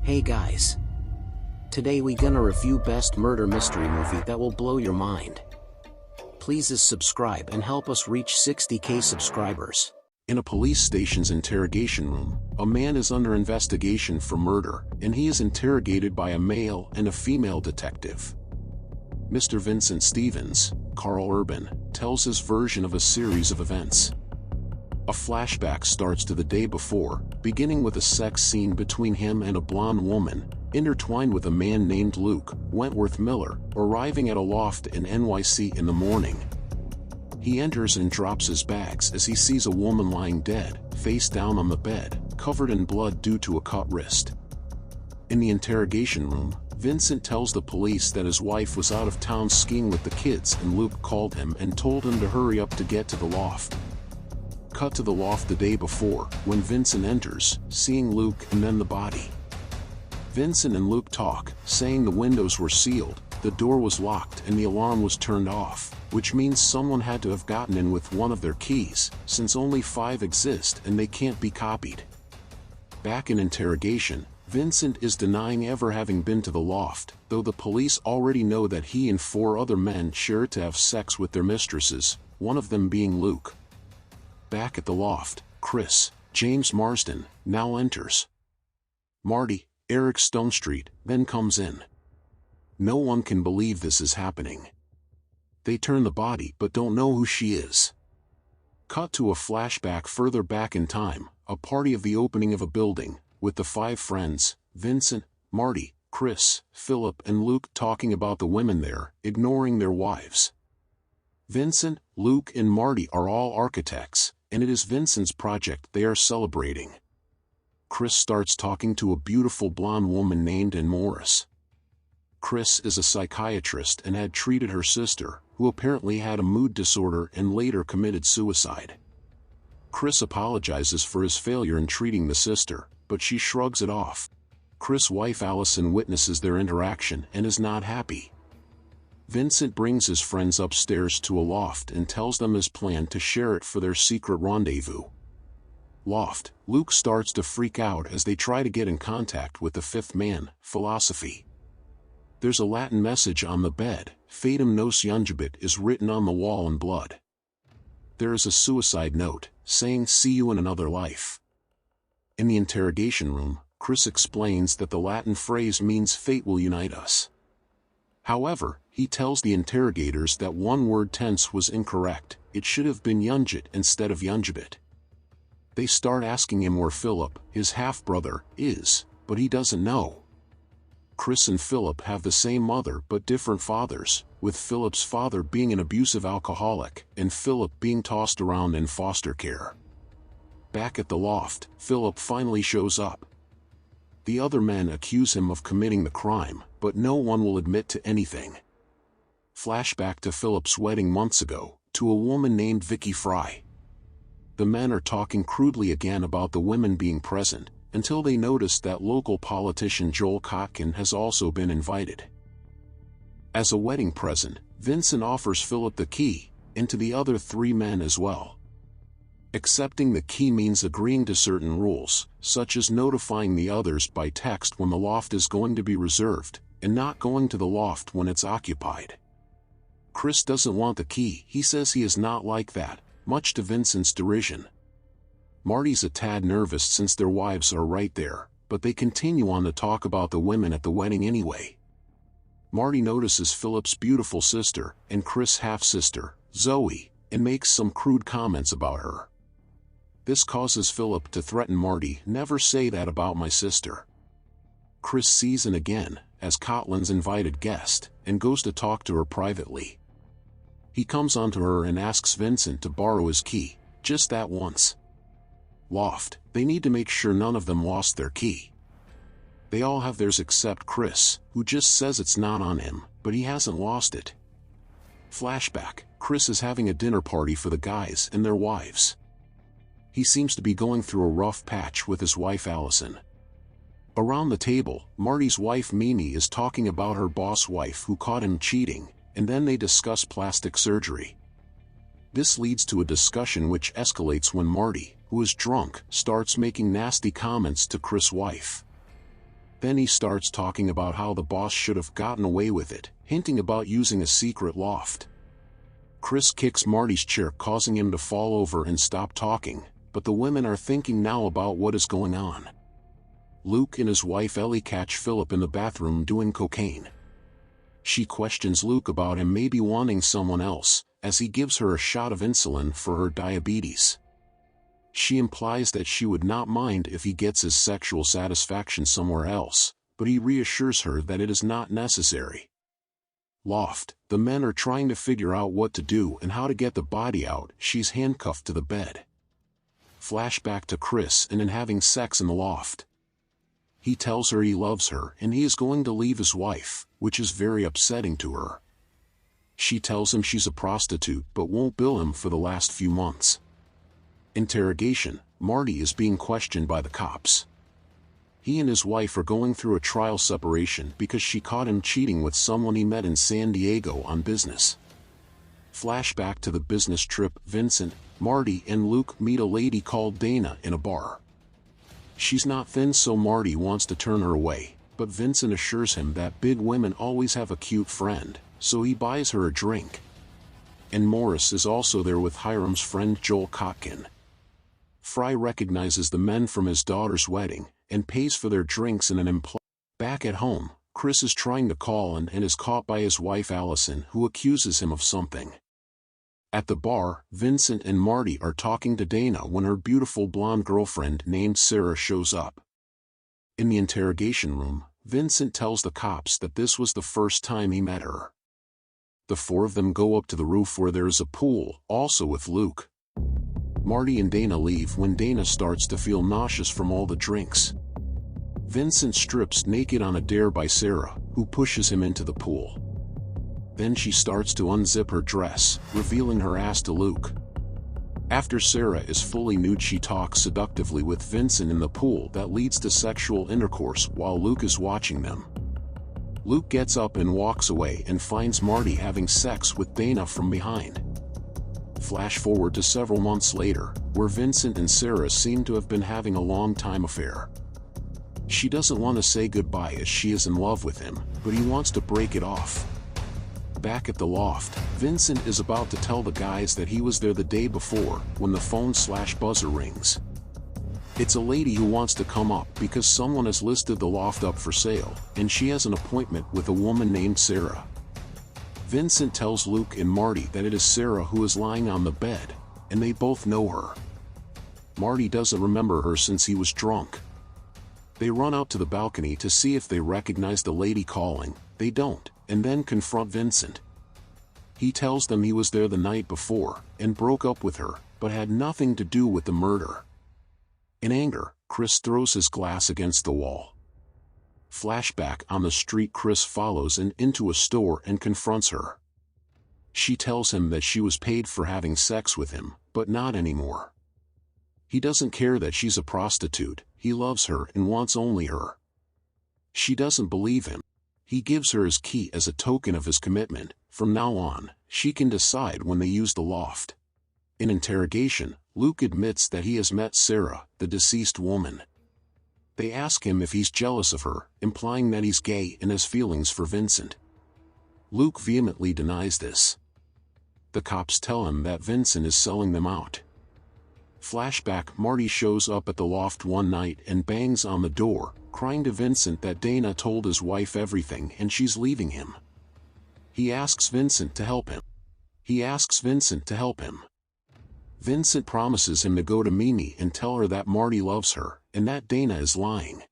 Hey guys. Today we gonna review best murder mystery movie that will blow your mind. Please subscribe and help us reach 60k subscribers. In a police station's interrogation room, a man is under investigation for murder, and he is interrogated by a male and a female detective. Mr. Vincent Stevens, Carl Urban, tells his version of a series of events. A flashback starts to the day before, beginning with a sex scene between him and a blonde woman, intertwined with a man named Luke Wentworth Miller, arriving at a loft in NYC in the morning. He enters and drops his bags as he sees a woman lying dead, face down on the bed, covered in blood due to a cut wrist. In the interrogation room, Vincent tells the police that his wife was out of town skiing with the kids and Luke called him and told him to hurry up to get to the loft. Cut to the loft the day before, when Vincent enters, seeing Luke and then the body. Vincent and Luke talk, saying the windows were sealed, the door was locked and the alarm was turned off, which means someone had to have gotten in with one of their keys, since only 5 exist and they can't be copied. Back in interrogation, Vincent is denying ever having been to the loft, though the police already know that he and 4 other men shared to have sex with their mistresses, one of them being Luke. Back at the loft, Chris, James Marsden, now enters. Marty, Eric Stonestreet, then comes in. No one can believe this is happening. They turn the body but don't know who she is. Cut to a flashback further back in time, a party of the opening of a building, with the 5 friends, Vincent, Marty, Chris, Philip and Luke talking about the women there, ignoring their wives. Vincent, Luke and Marty are all architects, and it is Vincent's project they are celebrating. Chris starts talking to a beautiful blonde woman named Ann Morris. Chris is a psychiatrist and had treated her sister, who apparently had a mood disorder and later committed suicide. Chris apologizes for his failure in treating the sister, but she shrugs it off. Chris' wife Allison witnesses their interaction and is not happy. Vincent brings his friends upstairs to a loft and tells them his plan to share it for their secret rendezvous. Loft, Luke starts to freak out as they try to get in contact with the 5th man, Philosophy. There's a Latin message on the bed, Fatum nos jungibit is written on the wall in blood. There is a suicide note, saying see you in another life. In the interrogation room, Chris explains that the Latin phrase means fate will unite us. However, he tells the interrogators that one word tense was incorrect, it should have been jungit instead of jungibit. They start asking him where Philip, his half-brother, is, but he doesn't know. Chris and Philip have the same mother but different fathers, with Philip's father being an abusive alcoholic and Philip being tossed around in foster care. Back at the loft, Philip finally shows up. The other men accuse him of committing the crime, but no one will admit to anything. Flashback to Philip's wedding months ago, to a woman named Vicky Fry. The men are talking crudely again about the women being present, until they notice that local politician Joel Kotkin has also been invited. As a wedding present, Vincent offers Philip the key, and to the other 3 men as well. Accepting the key means agreeing to certain rules, such as notifying the others by text when the loft is going to be reserved, and not going to the loft when it's occupied. Chris doesn't want the key, he says he is not like that, much to Vincent's derision. Marty's a tad nervous since their wives are right there, but they continue on to talk about the women at the wedding anyway. Marty notices Philip's beautiful sister, and Chris' half-sister, Zoe, and makes some crude comments about her. This causes Philip to threaten Marty, never say that about my sister. Chris sees Ann again, as Cotlin's invited guest, and goes to talk to her privately. He comes onto her and asks Vincent to borrow his key, just that once. Loft, they need to make sure none of them lost their key. They all have theirs except Chris, who just says it's not on him, but he hasn't lost it. Flashback, Chris is having a dinner party for the guys and their wives. He seems to be going through a rough patch with his wife Allison. Around the table, Marty's wife Mimi is talking about her boss wife who caught him cheating, and then they discuss plastic surgery. This leads to a discussion which escalates when Marty, who is drunk, starts making nasty comments to Chris' wife. Then he starts talking about how the boss should have gotten away with it, hinting about using a secret loft. Chris kicks Marty's chair, causing him to fall over and stop talking, but the women are thinking now about what is going on. Luke and his wife Ellie catch Philip in the bathroom doing cocaine. She questions Luke about him maybe wanting someone else, as he gives her a shot of insulin for her diabetes. She implies that she would not mind if he gets his sexual satisfaction somewhere else, but he reassures her that it is not necessary. Loft, the men are trying to figure out what to do and how to get the body out. She's handcuffed to the bed. Flashback to Chris and having sex in the loft. He tells her he loves her and he is going to leave his wife, which is very upsetting to her. She tells him she's a prostitute but won't bill him for the last few months. Interrogation: Marty is being questioned by the cops. He and his wife are going through a trial separation because she caught him cheating with someone he met in San Diego on business. Flashback to the business trip. Vincent, Marty and Luke meet a lady called Dana in a bar. She's not thin, so Marty wants to turn her away, but Vincent assures him that big women always have a cute friend, so he buys her a drink. And Morris is also there with Hiram's friend Joel Kotkin. Fry recognizes the men from his daughter's wedding, and pays for their drinks in an implied. Back at home, Chris is trying to call and is caught by his wife Allison, who accuses him of something. At the bar, Vincent and Marty are talking to Dana when her beautiful blonde girlfriend named Sarah shows up. In the interrogation room, Vincent tells the cops that this was the first time he met her. The four of them go up to the roof where there is a pool, also with Luke. Marty and Dana leave when Dana starts to feel nauseous from all the drinks. Vincent strips naked on a dare by Sarah, who pushes him into the pool. Then she starts to unzip her dress, revealing her ass to Luke. After Sarah is fully nude, she talks seductively with Vincent in the pool that leads to sexual intercourse while Luke is watching them. Luke gets up and walks away and finds Marty having sex with Dana from behind. Flash forward to several months later, where Vincent and Sarah seem to have been having a long-time affair. She doesn't want to say goodbye as she is in love with him, but he wants to break it off. Back at the loft, Vincent is about to tell the guys that he was there the day before when the phone/buzzer rings. It's a lady who wants to come up because someone has listed the loft up for sale, and she has an appointment with a woman named Sarah. Vincent tells Luke and Marty that it is Sarah who is lying on the bed, and they both know her. Marty doesn't remember her since he was drunk. They run out to the balcony to see if they recognize the lady calling. They don't, and then confront Vincent. He tells them he was there the night before, and broke up with her, but had nothing to do with the murder. In anger, Chris throws his glass against the wall. Flashback on the street. Chris follows into a store and confronts her. She tells him that she was paid for having sex with him, but not anymore. He doesn't care that she's a prostitute, he loves her and wants only her. She doesn't believe him. He gives her his key as a token of his commitment. From now on, she can decide when they use the loft. In interrogation, Luke admits that he has met Sarah, the deceased woman. They ask him if he's jealous of her, implying that he's gay and has feelings for Vincent. Luke vehemently denies this. The cops tell him that Vincent is selling them out. Flashback: Marty shows up at the loft one night and bangs on the door, crying to Vincent that Dana told his wife everything and she's leaving him. He asks Vincent to help him. Vincent promises him to go to Mimi and tell her that Marty loves her, and that Dana is lying.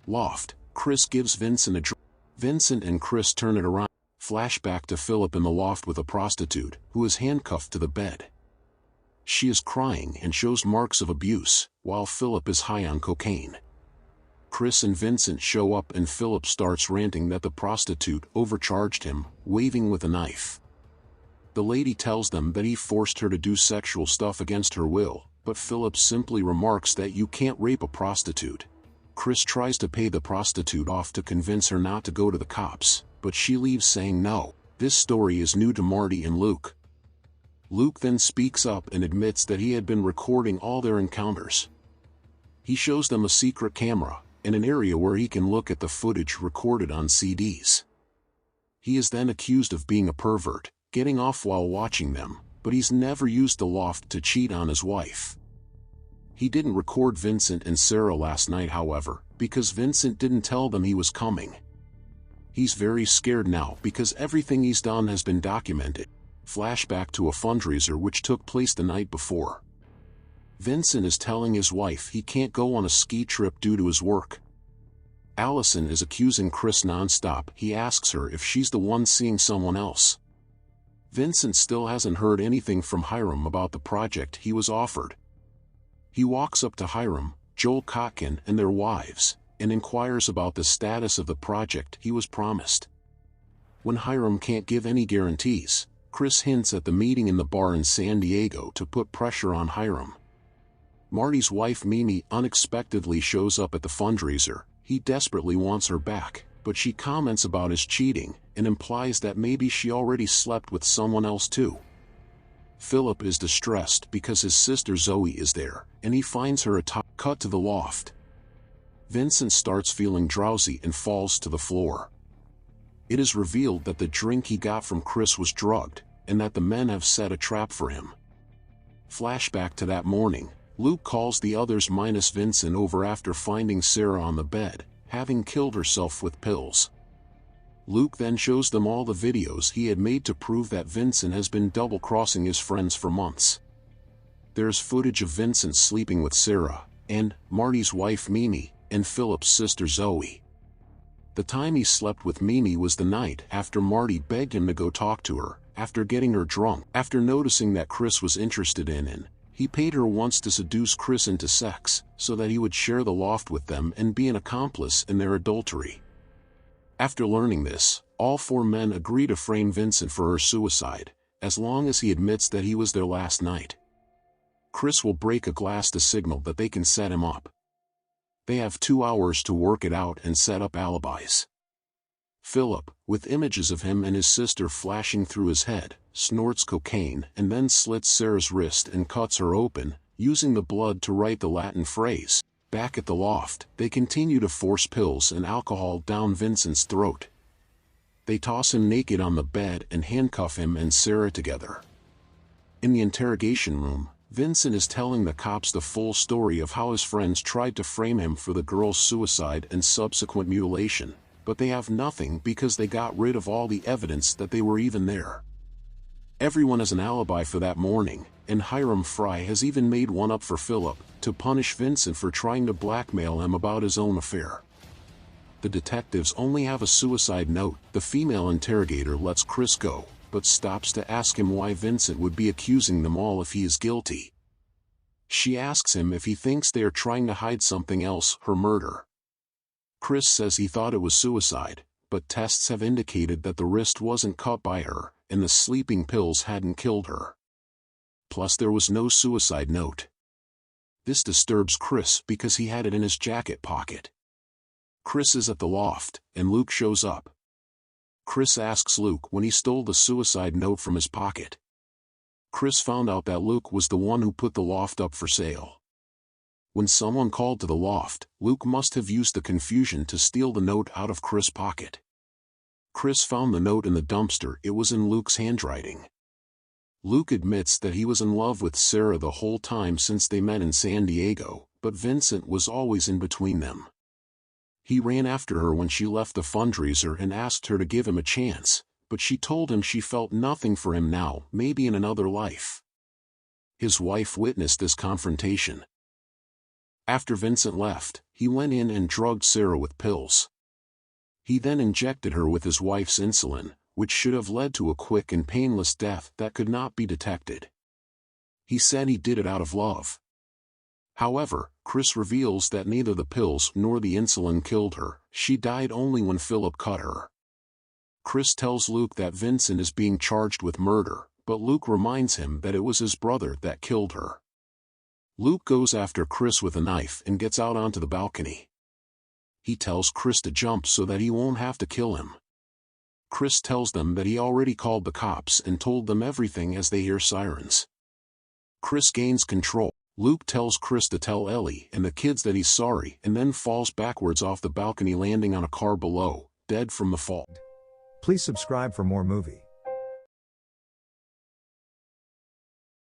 Loft: Chris gives Vincent a drink. Vincent and Chris turn it around. Flashback to Philip in the loft with a prostitute, who is handcuffed to the bed. She is crying and shows marks of abuse, while Philip is high on cocaine. Chris and Vincent show up and Philip starts ranting that the prostitute overcharged him, waving with a knife. The lady tells them that he forced her to do sexual stuff against her will, but Philip simply remarks that you can't rape a prostitute. Chris tries to pay the prostitute off to convince her not to go to the cops, but she leaves saying no. This story is new to Marty and Luke. Luke then speaks up and admits that he had been recording all their encounters. He shows them a secret camera, in an area where he can look at the footage recorded on CDs. He is then accused of being a pervert, getting off while watching them, but he's never used the loft to cheat on his wife. He didn't record Vincent and Sarah last night, however, because Vincent didn't tell them he was coming. He's very scared now because everything he's done has been documented. Flashback to a fundraiser which took place the night before. Vincent is telling his wife he can't go on a ski trip due to his work. Allison is accusing Chris nonstop. He asks her if she's the one seeing someone else. Vincent still hasn't heard anything from Hiram about the project he was offered. He walks up to Hiram, Joel Kotkin, and their wives, and inquires about the status of the project he was promised. When Hiram can't give any guarantees, Chris hints at the meeting in the bar in San Diego to put pressure on Hiram. Marty's wife Mimi unexpectedly shows up at the fundraiser. He desperately wants her back, but she comments about his cheating and implies that maybe she already slept with someone else too. Philip is distressed because his sister Zoe is there, and he finds her atop. Cut to the loft. Vincent starts feeling drowsy and falls to the floor. It is revealed that the drink he got from Chris was drugged, and that the men have set a trap for him. Flashback to that morning. Luke calls the others minus Vincent over after finding Sarah on the bed, having killed herself with pills. Luke then shows them all the videos he had made to prove that Vincent has been double-crossing his friends for months. There's footage of Vincent sleeping with Sarah, and Marty's wife Mimi, and Philip's sister Zoe. The time he slept with Mimi was the night after Marty begged him to go talk to her, after getting her drunk. After noticing that Chris was interested in he paid her once to seduce Chris into sex, so that he would share the loft with them and be an accomplice in their adultery. After learning this, all four men agree to frame Vincent for her suicide, as long as he admits that he was there last night. Chris will break a glass to signal that they can set him up. They have 2 hours to work it out and set up alibis. Philip, with images of him and his sister flashing through his head, snorts cocaine and then slits Sarah's wrist and cuts her open, using the blood to write the Latin phrase. Back at the loft, they continue to force pills and alcohol down Vincent's throat. They toss him naked on the bed and handcuff him and Sarah together. In the interrogation room, Vincent is telling the cops the full story of how his friends tried to frame him for the girl's suicide and subsequent mutilation, but they have nothing because they got rid of all the evidence that they were even there. Everyone has an alibi for that morning, and Hiram Fry has even made one up for Philip, to punish Vincent for trying to blackmail him about his own affair. The detectives only have a suicide note. The female interrogator lets Chris go, but stops to ask him why Vincent would be accusing them all if he is guilty. She asks him if he thinks they are trying to hide something else, her murder. Chris says he thought it was suicide, but tests have indicated that the wrist wasn't cut by her, and the sleeping pills hadn't killed her. Plus there was no suicide note. This disturbs Chris because he had it in his jacket pocket. Chris is at the loft, and Luke shows up. Chris asks Luke when he stole the suicide note from his pocket. Chris found out that Luke was the one who put the loft up for sale. When someone called to the loft, Luke must have used the confusion to steal the note out of Chris' pocket. Chris found the note in the dumpster. It was in Luke's handwriting. Luke admits that he was in love with Sarah the whole time since they met in San Diego, but Vincent was always in between them. He ran after her when she left the fundraiser and asked her to give him a chance, but she told him she felt nothing for him now, maybe in another life. His wife witnessed this confrontation. After Vincent left, he went in and drugged Sarah with pills. He then injected her with his wife's insulin, which should have led to a quick and painless death that could not be detected. He said he did it out of love. However, Chris reveals that neither the pills nor the insulin killed her. She died only when Philip cut her. Chris tells Luke that Vincent is being charged with murder, but Luke reminds him that it was his brother that killed her. Luke goes after Chris with a knife and gets out onto the balcony. He tells Chris to jump so that he won't have to kill him. Chris tells them that he already called the cops and told them everything as they hear sirens. Chris gains control. Luke tells Chris to tell Ellie and the kids that he's sorry and then falls backwards off the balcony, landing on a car below, dead from the fall. Please subscribe for more movie.